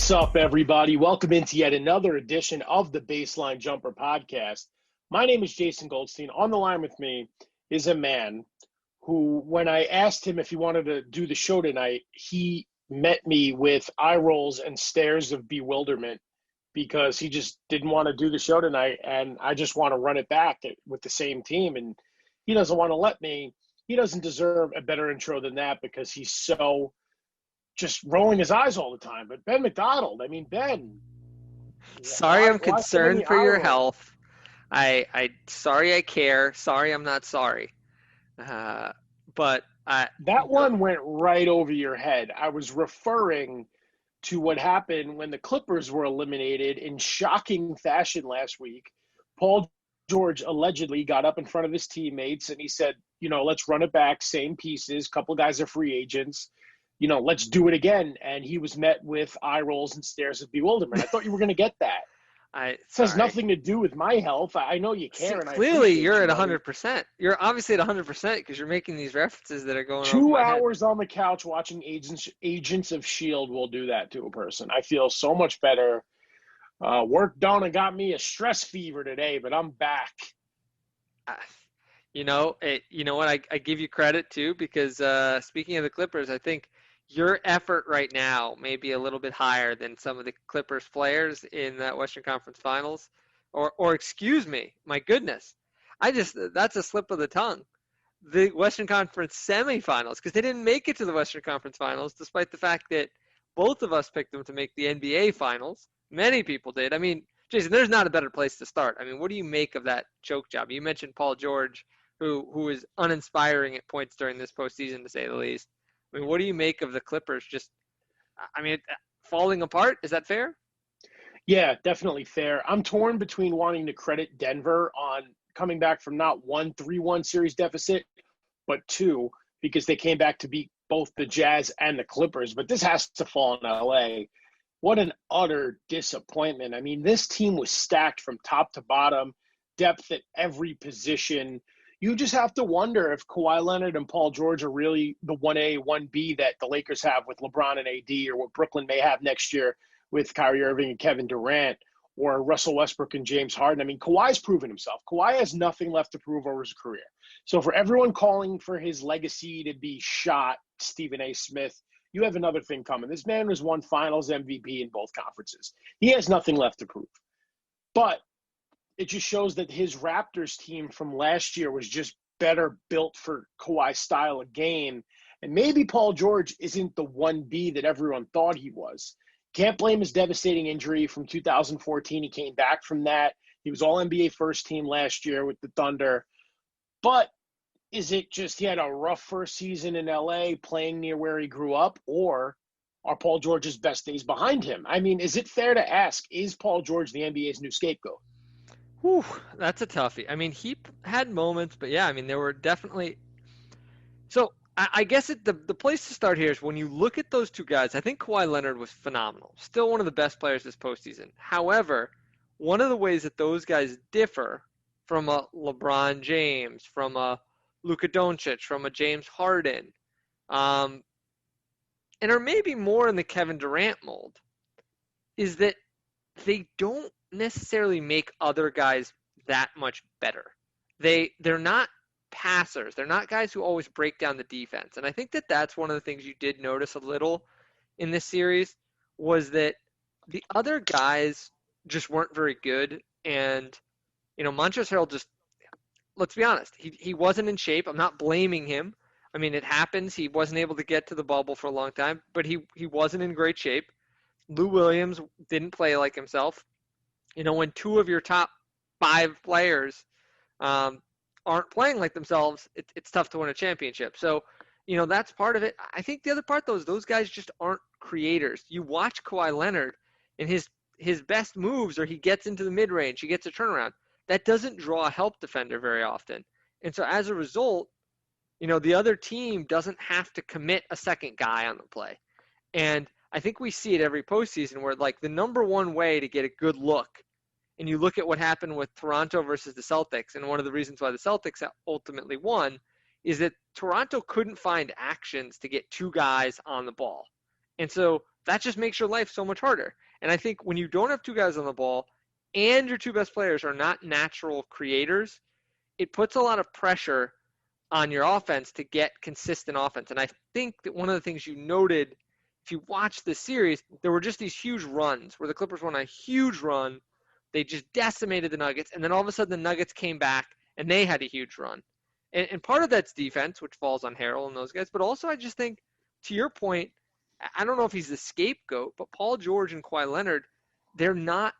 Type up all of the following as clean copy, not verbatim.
What's up, everybody? Welcome into yet another edition of the Baseline Jumper podcast. My name is Jason Goldstein. On the line with me is a man who, when I asked him if he wanted to do the show tonight, he met me with eye rolls and stares of bewilderment because he just didn't want to do the show tonight. And I just want to run it back with the same team. And he doesn't want to let me. He doesn't deserve a better intro than that because he's so just rolling his eyes all the time. But Ben McDonald, I mean, Ben. Sorry, I'm why so many concerned for eye your rolls? health. Sorry I care. Sorry I'm not sorry. But That one went right over your head. I was referring to what happened when the Clippers were eliminated in shocking fashion last week. Paul George allegedly got up in front of his teammates and he said, let's run it back, same pieces, couple guys are free agents. Let's do it again. And he was met with eye rolls and stares of bewilderment. I thought you were going to get that. It has nothing to do with my health. I know you care. See, clearly, you're at 100%. You're obviously at 100% because you're making these references that are going over my head. 2 hours on the couch watching Agents of S.H.I.E.L.D. will do that to a person. I feel so much better. Work done and got me a stress fever today, but I'm back. You know what? I give you credit, too, because speaking of the Clippers, I think your effort right now may be a little bit higher than some of the Clippers players in that Western Conference Finals. Or excuse me, my goodness. That's a slip of the tongue. The Western Conference semifinals, because they didn't make it to the Western Conference Finals, despite the fact that both of us picked them to make the NBA Finals. Many people did. I mean, Jason, there's not a better place to start. I mean, what do you make of that choke job? You mentioned Paul George, who is uninspiring at points during this postseason, to say the least. I mean, what do you make of the Clippers falling apart? Is that fair? Yeah, definitely fair. I'm torn between wanting to credit Denver on coming back from not 3-1 series deficit, but 2, because they came back to beat both the Jazz and the Clippers. But this has to fall on LA. What an utter disappointment. I mean, this team was stacked from top to bottom, depth at every position. You just have to wonder if Kawhi Leonard and Paul George are really the 1A, 1B that the Lakers have with LeBron and AD, or what Brooklyn may have next year with Kyrie Irving and Kevin Durant, or Russell Westbrook and James Harden. I mean, Kawhi's proven himself. Kawhi has nothing left to prove over his career. So for everyone calling for his legacy to be shot, Stephen A. Smith, you have another thing coming. This man has won finals MVP in both conferences. He has nothing left to prove. But it just shows that his Raptors team from last year was just better built for Kawhi's style of game. And maybe Paul George isn't the 1B that everyone thought he was. Can't blame his devastating injury from 2014. He came back from that. He was all NBA first team last year with the Thunder. But is it just he had a rough first season in LA playing near where he grew up, or are Paul George's best days behind him? I mean, is it fair to ask, is Paul George the NBA's new scapegoat? Whew, that's a toughie. I mean, he had moments, but yeah, I mean, there were definitely. So I guess the place to start here is when you look at those two guys. I think Kawhi Leonard was phenomenal, still one of the best players this postseason. However, one of the ways that those guys differ from a LeBron James, from a Luka Doncic, from a James Harden, and are maybe more in the Kevin Durant mold, is that they don't necessarily make other guys that much better. They're not passers. They're not guys who always break down the defense. And I think that that's one of the things you did notice a little in this series was that the other guys just weren't very good. And, Montrezl Harrell just, let's be honest, he wasn't in shape. I'm not blaming him. I mean, it happens. He wasn't able to get to the bubble for a long time, but he wasn't in great shape. Lou Williams didn't play like himself. When 2 of your top 5 players aren't playing like themselves, it's tough to win a championship. So, that's part of it. I think the other part, though, is those guys just aren't creators. You watch Kawhi Leonard, and his best moves are he gets into the mid-range, he gets a turnaround. That doesn't draw a help defender very often. And so as a result, the other team doesn't have to commit a second guy on the play. And I think we see it every postseason where, like, the number one way to get a good look, and you look at what happened with Toronto versus the Celtics, and one of the reasons why the Celtics ultimately won is that Toronto couldn't find actions to get 2 guys on the ball. And so that just makes your life so much harder. And I think when you don't have two guys on the ball and your two best players are not natural creators, it puts a lot of pressure on your offense to get consistent offense. And I think that one of the things you noted, if you watch this series, there were just these huge runs where the Clippers won a huge run. They just decimated the Nuggets. And then all of a sudden the Nuggets came back and they had a huge run. And part of that's defense, which falls on Harrell and those guys. But also I just think, to your point, I don't know if he's the scapegoat, but Paul George and Kawhi Leonard, they're not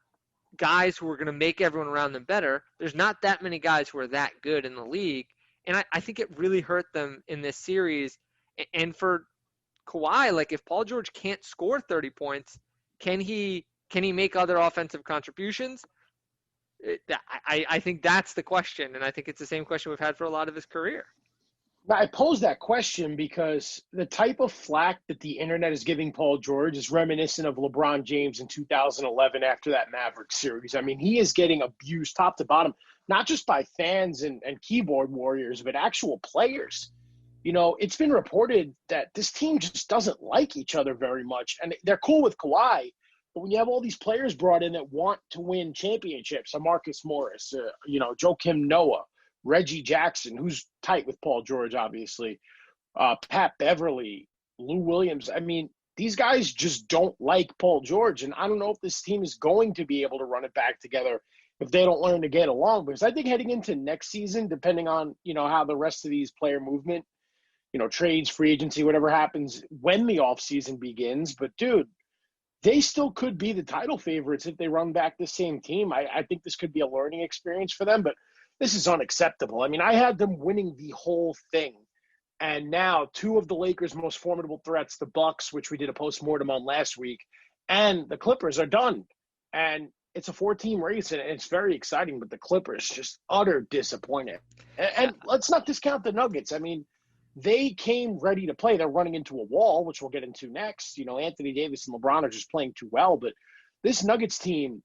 guys who are going to make everyone around them better. There's not that many guys who are that good in the league. And I think it really hurt them in this series. And for Kawhi, like if Paul George can't score 30 points, can he make other offensive contributions? I think that's the question. And I think it's the same question we've had for a lot of his career. Now, I pose that question because the type of flack that the internet is giving Paul George is reminiscent of LeBron James in 2011 after that Mavericks series. I mean, he is getting abused top to bottom, not just by fans and keyboard warriors, but actual players. You know, it's been reported that this team just doesn't like each other very much. And they're cool with Kawhi, but when you have all these players brought in that want to win championships, Marcus Morris, Joakim Noah, Reggie Jackson, who's tight with Paul George, obviously, Pat Beverly, Lou Williams. I mean, these guys just don't like Paul George. And I don't know if this team is going to be able to run it back together if they don't learn to get along. Because I think heading into next season, depending on, how the rest of these player movement, trades, free agency, whatever happens when the offseason begins. But, dude, they still could be the title favorites if they run back the same team. I think this could be a learning experience for them. But this is unacceptable. I mean, I had them winning the whole thing. And now two of the Lakers' most formidable threats, the Bucks, which we did a postmortem on last week, and the Clippers are done. And it's a 4-team race, and it's very exciting, but the Clippers just utter disappointment. And let's not discount the Nuggets. I mean, they came ready to play. They're running into a wall, which we'll get into next. Anthony Davis and LeBron are just playing too well. But this Nuggets team,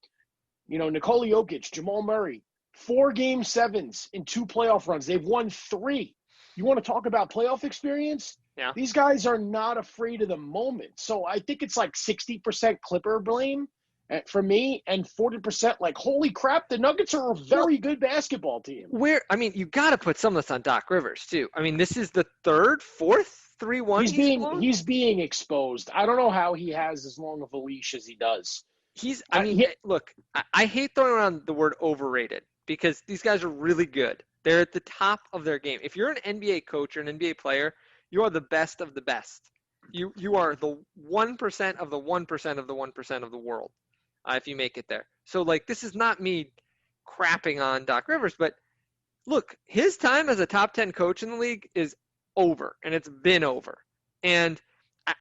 Nikola Jokic, Jamal Murray, 4 Game 7s in 2 playoff runs. They've won 3. You want to talk about playoff experience? Yeah. These guys are not afraid of the moment. So I think it's like 60% Clipper blame for me and 40% like, holy crap, the Nuggets are a very good basketball team. You got to put some of this on Doc Rivers, too. I mean, this is the 4th 3-1 he's being exposed. I don't know how he has as long of a leash as he does. Look, I hate throwing around the word overrated because these guys are really good. They're at the top of their game. If you're an NBA coach or an NBA player, you are the best of the best. You are the 1% of the 1% of the 1% of the world if you make it there. So, this is not me crapping on Doc Rivers, but look, his time as a top 10 coach in the league is over, and it's been over. And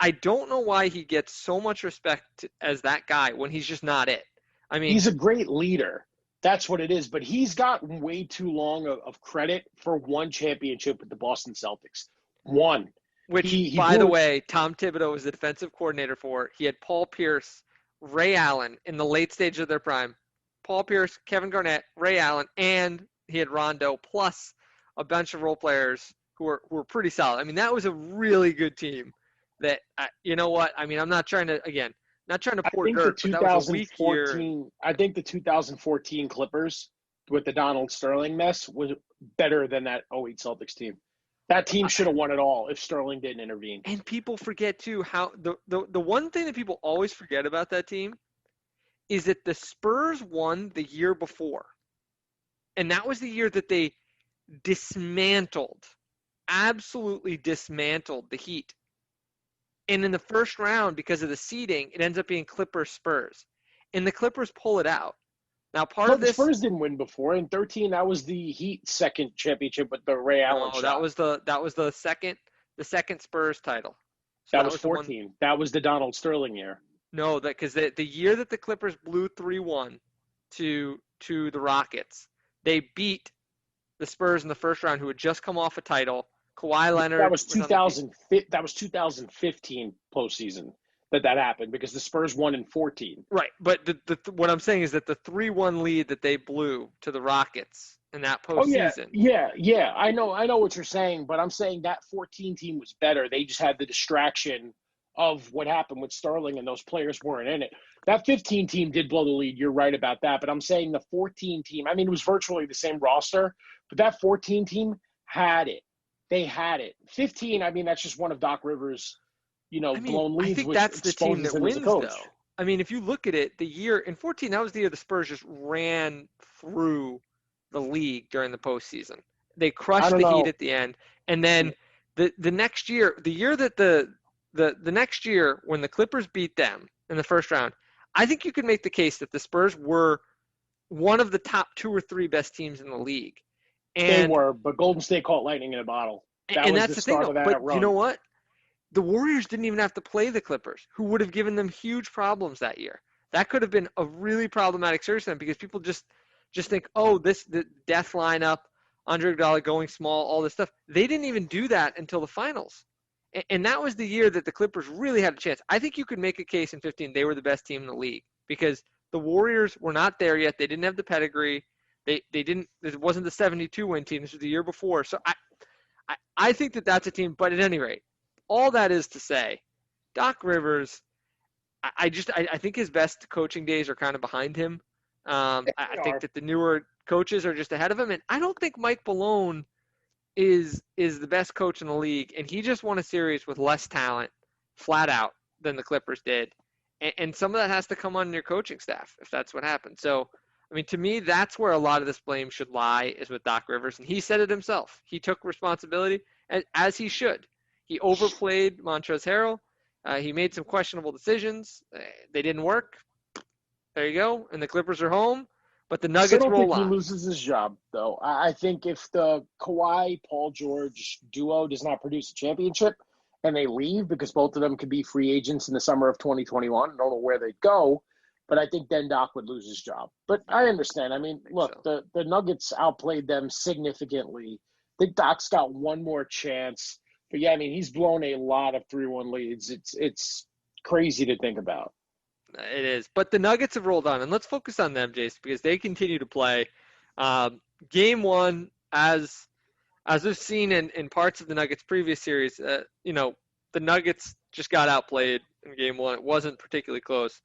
I don't know why he gets so much respect as that guy when he's just not it. I mean, he's a great leader. That's what it is. But he's gotten way too long of credit for one championship with the Boston Celtics. One. Which, by the way, Tom Thibodeau was the defensive coordinator for. He had Paul Pierce, Ray Allen in the late stage of their prime. Paul Pierce, Kevin Garnett, Ray Allen, and he had Rondo, plus a bunch of role players who were pretty solid. I mean, that was a really good team. That you know what? I mean, I'm not trying to pour dirt, but that was a weak year. I think the 2014 Clippers with the Donald Sterling mess was better than that 08 Celtics team. That team should have won it all if Sterling didn't intervene. And people forget too how the one thing that people always forget about that team is that the Spurs won the year before. And that was the year that they absolutely dismantled the Heat. And in the first round, because of the seeding, it ends up being Clippers-Spurs. And the Clippers pull it out. Now, the Spurs didn't win before. In 2013, that was the Heat's second championship with the Ray Allen shot. That was the second Spurs title. So that was 14. That was the Donald Sterling year. No, because the year that the Clippers blew 3-1 to the Rockets, they beat the Spurs in the first round, who had just come off a title. Kawhi Leonard. That was 2015 postseason that happened because the Spurs won in 14. Right, but what I'm saying is that the 3-1 lead that they blew to the Rockets in that postseason. Yeah. I know what you're saying, but I'm saying that 14 team was better. They just had the distraction of what happened with Sterling and those players weren't in it. That 15 team did blow the lead. You're right about that. But I'm saying the 14 team, I mean, it was virtually the same roster, but that 14 team had it. They had it. 15, I mean, that's just one of Doc Rivers', blown I leads, think which that's the team exposes that him as a wins, coach. though. I mean, if you look at it, the year in 14, that was the year the Spurs just ran through the league during the postseason. They crushed the Heat at the end, and then the next year, the year that the next year when the Clippers beat them in the first round, I think you could make the case that the Spurs were one of the top 2 or 3 best teams in the league. They were, but Golden State caught lightning in a bottle. That was that's the thing, start though. of that But run. you know what? The Warriors didn't even have to play the Clippers, who would have given them huge problems that year. That could have been a really problematic series for them because people just think, oh, the death lineup, Andre Iguodala going small, all this stuff. They didn't even do that until the finals. And that was the year that the Clippers really had a chance. I think you could make a case in 15 they were the best team in the league because the Warriors were not there yet. They didn't have the pedigree. They didn't. It wasn't the 72-win team. This was the year before. So I think that that's a team. But at any rate, all that is to say, Doc Rivers, I think his best coaching days are kind of behind him. I think that the newer coaches are just ahead of him, and I don't think Mike Malone is the best coach in the league, and he just won a series with less talent, flat out, than the Clippers did, and some of that has to come on your coaching staff if that's what happened. So, I mean, to me, that's where a lot of this blame should lie is with Doc Rivers, and he said it himself. He took responsibility, as he should. He overplayed Montrezl Harrell. He made some questionable decisions. They didn't work. There you go. And the Clippers are home. But the Nuggets roll on. I don't think he loses his job, though. I think if the Kawhi-Paul George duo does not produce a championship and they leave because both of them could be free agents in the summer of 2021, I don't know where they'd go, but I think then Doc would lose his job. But I understand. I mean, look, the Nuggets outplayed them significantly. I think Doc's got one more chance. But, yeah, I mean, he's blown a lot of 3-1 leads. It's crazy to think about. It is. But the Nuggets have rolled on, and let's focus on them, Jason, because they continue to play. Game 1, as we've seen in parts of the Nuggets' previous series, the Nuggets just got outplayed in Game 1. It wasn't particularly close.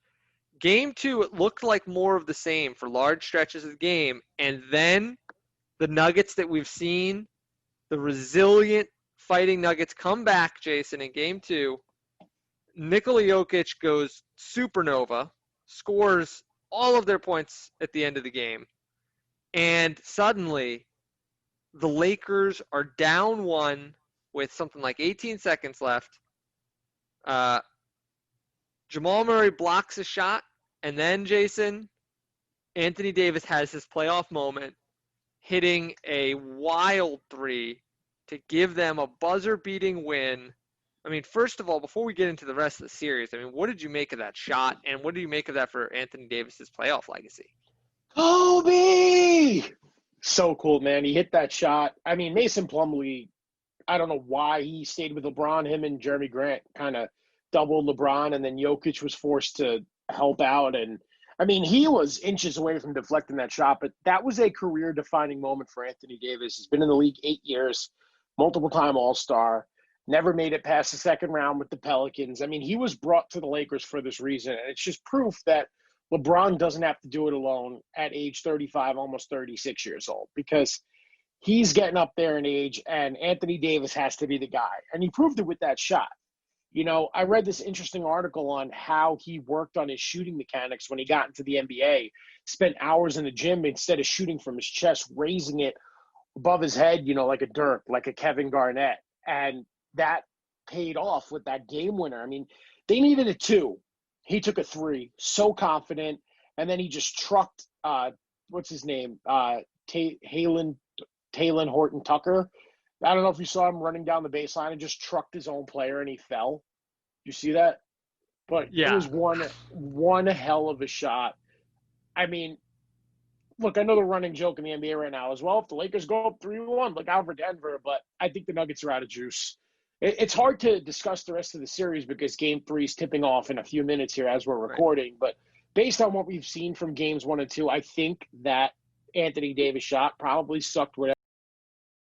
Game 2, it looked like more of the same for large stretches of the game, and then the Nuggets that we've seen, the resilient fighting Nuggets come back, Jason, in Game 2. Nikola Jokic goes supernova, scores all of their points at the end of the game, and suddenly the Lakers are down 1 with something like 18 seconds left. Jamal Murray blocks a shot, and then, Jason, Anthony Davis has his playoff moment, hitting a wild 3 to give them a buzzer-beating win. I mean, first of all, before we get into the rest of the series, I mean, what did you make of that shot, and what do you make of that for Anthony Davis's playoff legacy? Kobe! So cool, man. He hit that shot. I mean, Mason Plumlee, I don't know why he stayed with LeBron. Him and Jeremy Grant kind of doubled LeBron, and then Jokic was forced to help out. And, I mean, he was inches away from deflecting that shot, but that was a career-defining moment for Anthony Davis. He's been in the league 8 years, multiple-time All-Star. Never made it past the second round with the Pelicans. I mean, he was brought to the Lakers for this reason. And it's just proof that LeBron doesn't have to do it alone at age 35, almost 36 years old, because he's getting up there in age, and Anthony Davis has to be the guy. And he proved it with that shot. I read this interesting article on how he worked on his shooting mechanics when he got into the NBA, spent hours in the gym instead of shooting from his chest, raising it above his head, like a Dirk, like a Kevin Garnett. And that paid off with that game winner. I mean, they needed a 2. He took a 3, so confident, and then he just trucked, what's his name, Talen Horton Tucker. I don't know if you saw him running down the baseline and just trucked his own player, and he fell. You see that? But yeah, it was one hell of a shot. I mean, look, I know the running joke in the NBA right now is, well, if the Lakers go up 3-1, look out for Denver, but I think the Nuggets are out of juice. It's hard to discuss the rest of the series because Game 3 is tipping off in a few minutes here as we're recording. Right. But based on what we've seen from Games 1 and 2, I think that Anthony Davis shot probably sucked whatever